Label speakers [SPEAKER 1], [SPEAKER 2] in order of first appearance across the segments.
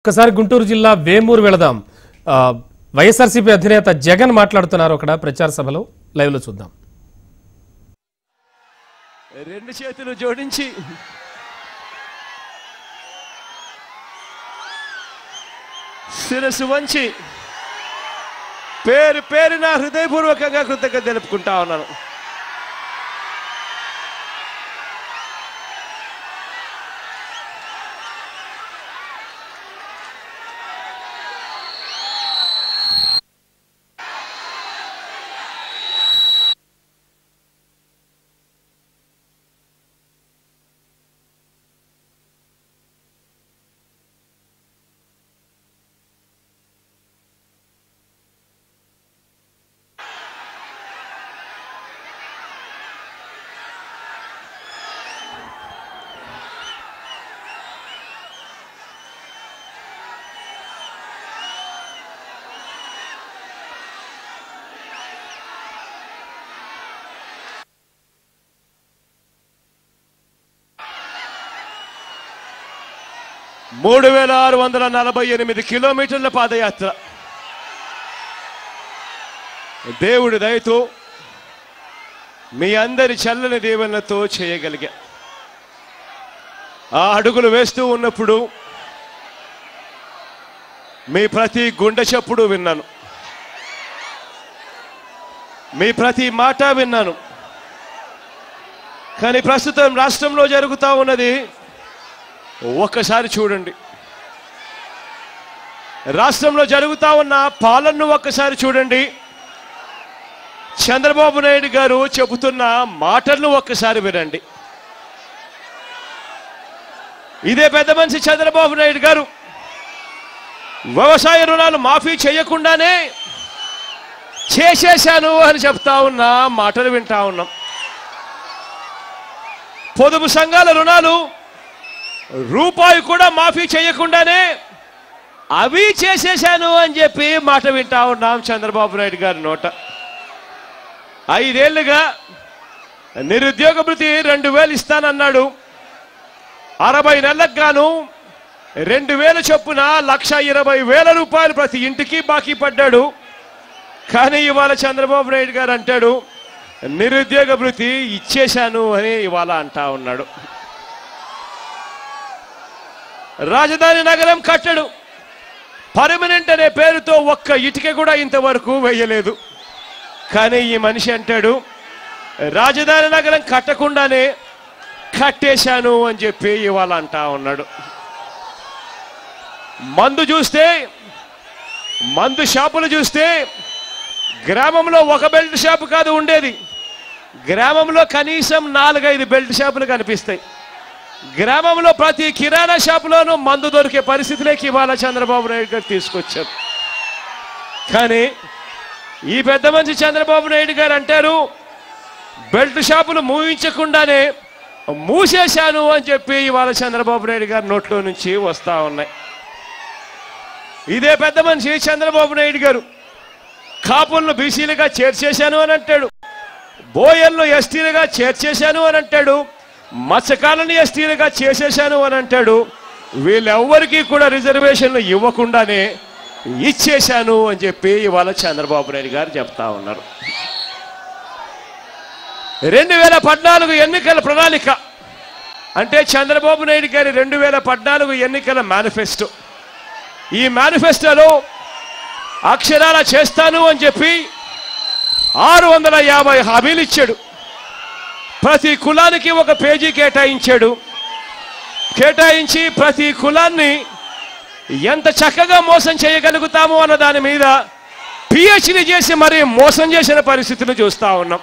[SPEAKER 1] ఒకసారి గుంటూరు జిల్లా వేమూరు వెళదాం. వైఎస్ఆర్సీపీ అధినేత జగన్ మాట్లాడుతున్నారు అక్కడ ప్రచార సభలో. లైవ్ లో చూద్దాం.
[SPEAKER 2] రెండు చేతులు జోడించి శిరస్సు వంచి పేరు పేరున హృదయపూర్వకంగా కృతజ్ఞత తెలుపుకుంటా ఉన్నాను. మూడు 3648 కిలోమీటర్ల పాదయాత్ర దేవుడి దయతో మీ అందరి చల్లని దీవెనలతో చేయగలిగా. ఆ అడుగులు వేస్తూ ఉన్నప్పుడు మీ ప్రతి గుండె చప్పుడు విన్నాను, మీ ప్రతి మాట విన్నాను. కానీ ప్రస్తుతం రాష్ట్రంలో జరుగుతూ ఉన్నది ఒక్కసారి చూడండి. రాష్ట్రంలో జరుగుతా ఉన్న పాలనను ఒక్కసారి చూడండి. చంద్రబాబు నాయుడు గారు చెబుతున్న మాటలను ఒక్కసారి వినండి. ఇదే పెద్ద మనిషి చంద్రబాబు నాయుడు గారు వ్యవసాయ రుణాలు మాఫీ చేయకుండానే చేసేశాను అని చెప్తా ఉన్న మాటలు వింటా ఉన్నాం. పొదుపు సంఘాల రుణాలు రూపాయి కూడా మాఫీ చేయకుండానే అవి చేసేశాను అని చెప్పి మాట వింటా ఉన్నాం చంద్రబాబు నాయుడు గారి నోట. 5 ఏళ్లుగా నిరుద్యోగ భృతి 2000 ఇస్తానన్నాడు. 60 నెలలకు గాను 2000 చొప్పున 1,20,000 రూపాయలు ప్రతి ఇంటికి బాకీ పడ్డాడు. కానీ ఇవాళ చంద్రబాబు నాయుడు గారు అంటాడు నిరుద్యోగ భృతి ఇచ్చేశాను అని ఇవాళ అంటా ఉన్నాడు. రాజధాని నగరం కట్టడు, పర్మనెంట్ అనే పేరుతో ఒక్క ఇటుక కూడా ఇంతవరకు వేయలేదు. కానీ ఈ మనిషి అంటాడు రాజధాని నగరం కట్టకుండానే కట్టేశాను అని చెప్పి ఇవాళ అంటా ఉన్నాడు. మందు షాపులు చూస్తే గ్రామంలో ఒక బెల్ట్ షాపు కాదు ఉండేది, గ్రామంలో కనీసం 4-5 బెల్ట్ షాపులు కనిపిస్తాయి. గ్రామంలో ప్రతి కిరాణా షాపులోనూ మందు దొరికే పరిస్థితిలోకి ఇవాళ చంద్రబాబు నాయుడు గారు తీసుకొచ్చారు. కానీ ఈ పెద్ద మనిషి చంద్రబాబు నాయుడు గారు అంటారు బెల్ట్ షాపులు మూయించకుండానే మూసేశాను అని చెప్పి ఇవాళ చంద్రబాబు నాయుడు గారి నోట్లో నుంచి వస్తా ఉన్నాయి. ఇదే పెద్ద మనిషి చంద్రబాబు నాయుడు గారు కాపులను బీసీలుగా చేర్చేశాను అని అంటాడు, బోయర్లు ఎస్టీలుగా చేర్చేశాను అని అంటాడు, మత్స్యకారులని ఎస్టీలుగా చేసేశాను అని అంటాడు. వీళ్ళెవ్వరికీ కూడా రిజర్వేషన్లు ఇవ్వకుండానే ఇచ్చేశాను అని చెప్పి ఇవాళ చంద్రబాబు నాయుడు గారు చెప్తా ఉన్నారు. 2014 ఎన్నికల ప్రణాళిక అంటే చంద్రబాబు నాయుడు గారి 2014 ఎన్నికల మేనిఫెస్టో. ఈ మేనిఫెస్టోలో అక్షరాల చేస్తాను అని చెప్పి 650 హామీలు ఇచ్చాడు. ప్రతి కులానికి ఒక పేజీ కేటాయించి ప్రతి కులాన్ని ఎంత చక్కగా మోసం చేయగలుగుతాము అన్న దాని మీద పిహెచ్డి చేసి మరి మోసం చేసిన పరిస్థితిని చూస్తా ఉన్నాం.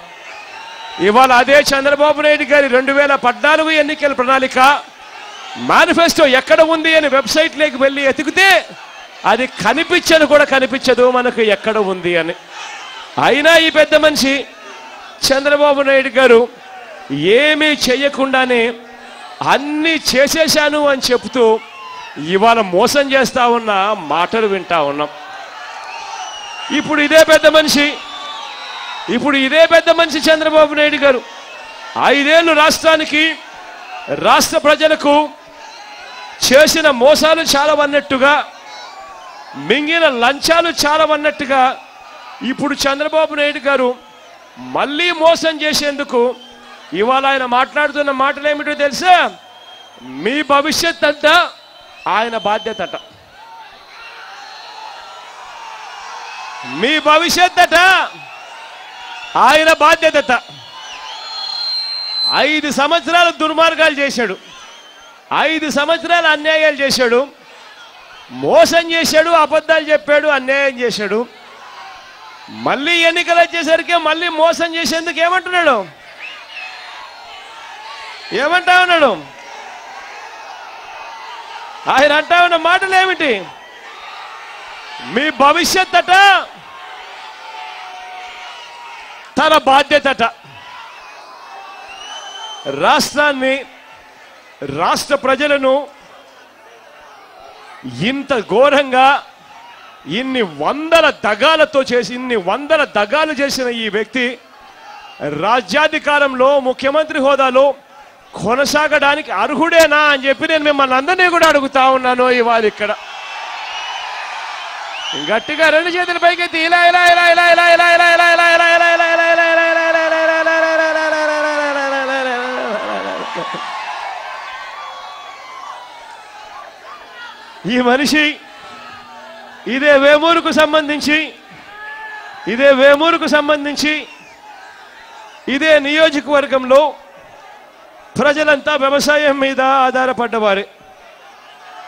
[SPEAKER 2] ఇవాళ అదే చంద్రబాబు నాయుడు గారి 2014 ఎన్నికల ప్రణాళిక మేనిఫెస్టో ఎక్కడ ఉంది అని వెబ్సైట్లోకి వెళ్ళి ఎతికితే అది కనిపించదు మనకు ఎక్కడ ఉంది అని. అయినా ఈ పెద్ద మనిషి చంద్రబాబు నాయుడు గారు ఏమీ చేయకుండానే అన్నీ చేసేశాను అని చెప్తూ ఇవాళ మోసం చేస్తా ఉన్న మాటలు వింటా ఉన్నాం. ఇప్పుడు ఇదే పెద్ద మనిషి చంద్రబాబు నాయుడు గారు 5 ఏళ్ళు రాష్ట్రానికి రాష్ట్ర ప్రజలకు చేసిన మోసాలు చాలా అన్నట్టుగా, మింగిన లంచాలు చాలా అన్నట్టుగా ఇప్పుడు చంద్రబాబు నాయుడు గారు మళ్ళీ మోసం చేసేందుకు ఇవాళ ఆయన మాట్లాడుతున్న మాటలు ఏమిటో తెలుసా? మీ భవిష్యత్ అంట ఆయన బాధ్యత అట, మీ భవిష్యత్ అట ఆయన బాధ్యత. 5 సంవత్సరాలు దుర్మార్గాలు చేశాడు, 5 సంవత్సరాలు అన్యాయాలు చేశాడు, మోసం చేశాడు, అబద్ధాలు చెప్పాడు, అన్యాయం చేశాడు. మళ్ళీ ఎన్నికలు వచ్చేసరికి మళ్ళీ మోసం చేసేందుకు ఏమంటున్నాడు? ఏమంటా ఉన్నాడు? ఆయన అంటా ఉన్న మాటలు ఏమిటి? మీ భవిష్యత్ అట తన బాధ్యత అట. రాష్ట్రాన్ని, రాష్ట్ర ప్రజలను ఇంత ఘోరంగా ఇన్ని వందల దగాలు చేసిన ఈ వ్యక్తి రాజ్యాధికారంలో ముఖ్యమంత్రి హోదాలో కొనసాగడానికి అర్హుడేనా అని చెప్పి నేను మిమ్మల్ని అందరినీ కూడా అడుగుతా ఉన్నాను. ఇవాళ ఇక్కడ గట్టిగా 2 చేతుల పైకెత్తి ఇలా ఇలా ఇలా ఇలా ఇలా ఇలా ఇలా ఇలా ఇలా ఇలా ఇలా ఇలా ఇలా ఇలా ఇలా ఇలా ఈ మనిషి ఇదే వేమూరుకు సంబంధించి ఇదే నియోజకవర్గంలో ప్రజలంతా వ్యవసాయం మీద ఆధారపడ్డవారే.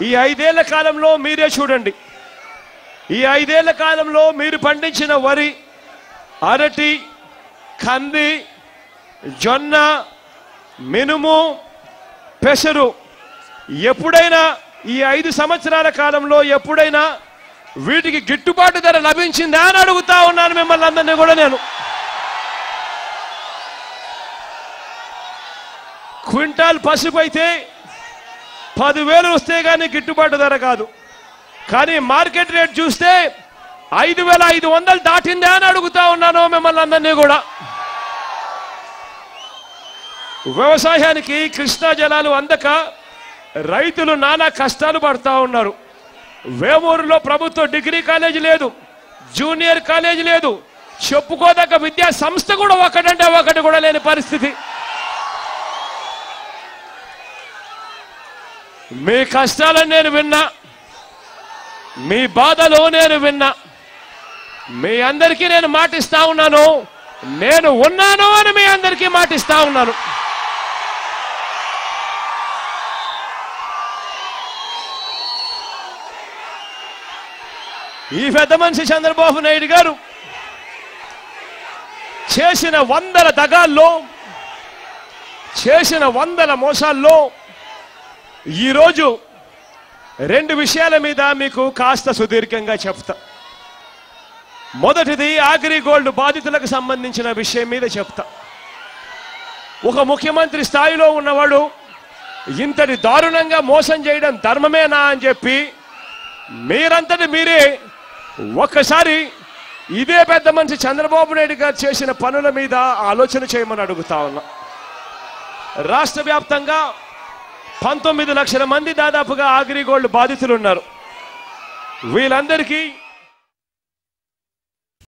[SPEAKER 2] ఈ 5 ఏళ్ల కాలంలో మీరే చూడండి, ఈ 5 ఏళ్ల కాలంలో మీరు పండించిన వరి, అరటి, కంది, జొన్న, మినుము, పెసరు ఎప్పుడైనా ఈ 5 సంవత్సరాల కాలంలో ఎప్పుడైనా వీటికి గిట్టుబాటు ధర లభించిందా అని అడుగుతా ఉన్నాను మిమ్మల్ని అందరినీ కూడా. నేను క్వింటాల్ పసుపు అయితే 10,000 వస్తే కానీ గిట్టుబాటు ధర కాదు, కానీ మార్కెట్ రేట్ చూస్తే 5,500 దాటిందా అని అడుగుతా ఉన్నాను మిమ్మల్ని అందరినీ కూడా. వ్యవసాయానికి కృష్ణా జలాలు అందక రైతులు నానా కష్టాలు పడతా ఉన్నారు. వేమూరులో ప్రభుత్వ డిగ్రీ కాలేజీ లేదు, జూనియర్ కాలేజీ లేదు, చెప్పుకోదగ్గ విద్యా సంస్థ కూడా ఒకటంటే ఒకటి కూడా లేని పరిస్థితి. మీ కష్టాలను నేను విన్నా, మీ బాధలో నేను విన్నా. మీ అందరికీ నేను మాటిస్తా ఉన్నాను, నేను ఉన్నాను అని మీ అందరికీ మాటిస్తా ఉన్నాను. ఈ పెద్ద మనిషి చంద్రబాబు నాయుడు గారు చేసిన 100 దగాల్లో, చేసిన 100 మోసాల్లో ఈరోజు 2 విషయాల మీద మీకు కాస్త సుదీర్ఘంగా చెప్తా. మొదటిది అగ్రిగోల్డ్ బాధితులకు సంబంధించిన విషయం మీద చెప్తా. ఒక ముఖ్యమంత్రి స్థాయిలో ఉన్నవాడు ఇంతటి దారుణంగా మోసం చేయడం ధర్మమేనా అని చెప్పి మీరంతటి మీరే ఒక్కసారి ఇదే పెద్ద మనిషి చంద్రబాబు నాయుడు గారు చేసిన పనుల మీద ఆలోచన చేయమని అడుగుతా ఉన్నా. రాష్ట్ర వ్యాప్తంగా 19 లక్షల మంది దాదాపుగా అగ్రిగోల్డ్ బాధితులు ఉన్నారు. వీళ్ళందరికీ